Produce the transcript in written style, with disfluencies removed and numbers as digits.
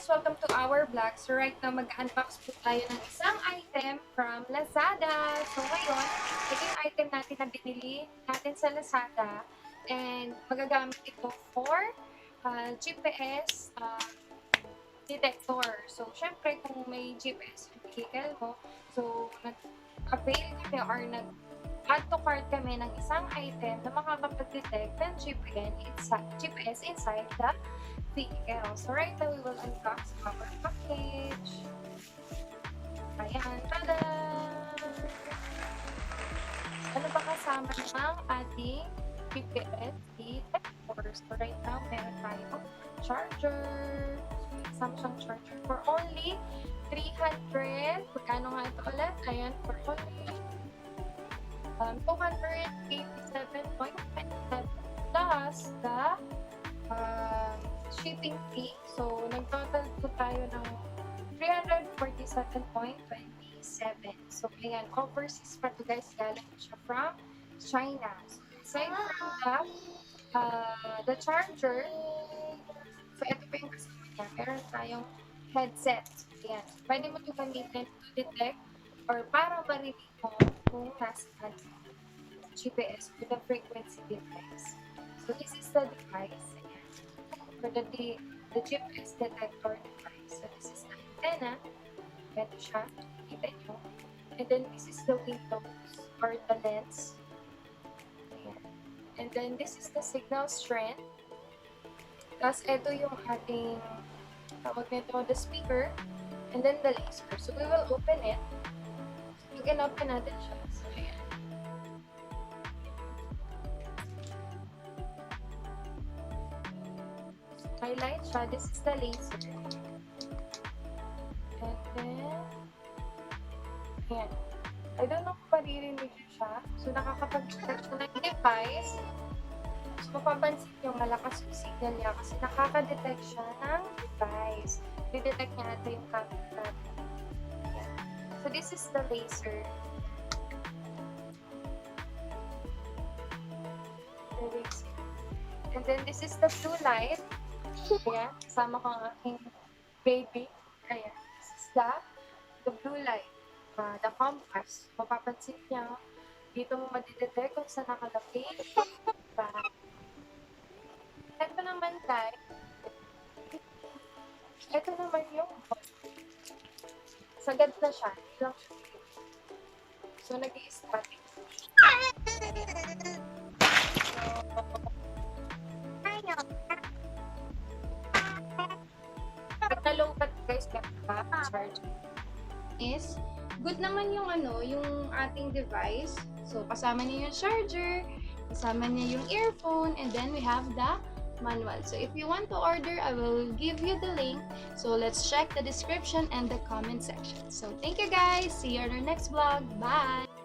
guys! Welcome to our vlog. So right now, mag-unbox po tayo ng isang item from Lazada. So ngayon, ito yung item natin na binili natin sa Lazada. And magagamit ito for GPS detector. So syempre, kung may GPS yung vehicle mo, so nag-avail kami or add to cart kami ng isang item na makakapag-detect ng GPS inside the vehicle. So right now, we will unbox our package. Ayan, tada! Ano ba kasama ng ating GPS detector? So right now, meron tayong charger. Kasama siyang charger for only 300. Magkano nga ito ulit? Ayan, for only 287.27 plus the shipping fee. So, nag-total po tayo ng 347.27. So, ayan, overseas pa to guys. Galing siya from China. So, aside from the charger, so ito pa yung kasama niya. Meron tayong headset. Ayan. Pwede mo ito gamitin to detect or para marinig mo kung nasaan GPS with the frequency device. So, this is the device. Ayan. For the GPS detector device. So, this is the antenna. Ito siya. Kita nyo. And then, this is the windows or the lens. Ayan. And then, this is the signal strength. Tapos, ito yung ating tawag nito, the speaker. And then, the laser. So, we will open it. So, open natin siya. So, ayan. Highlight siya. This is the laser. And then, ayan. I don't know kung maririnig nyo siya. So, nakakapag-detect siya ng device. So, mapapansin nyo, malakas yung signal niya kasi nakaka-detect siya ng device. Didetect niya ito yung camera natin. Ayan. So, this is the laser. The laser. And then, this is the blue light. Ayan. Kasama ko ang aking baby. Ayan. This is the blue light. The compass. Mapapansin niya, dito mo madidetect kung saan nakalapit. Ito naman tayo. Ito naman yung sagad na siya. Lang siya. So, nag-i-static. Pag nalobat guys, charge is good naman yung yung ating device. So, kasama niya yung charger, kasama niya yung earphone, and then we have the manual. So, if you want to order, I will give you the link. So, let's check the description and the comment section. So, thank you guys. See you on our next vlog. Bye!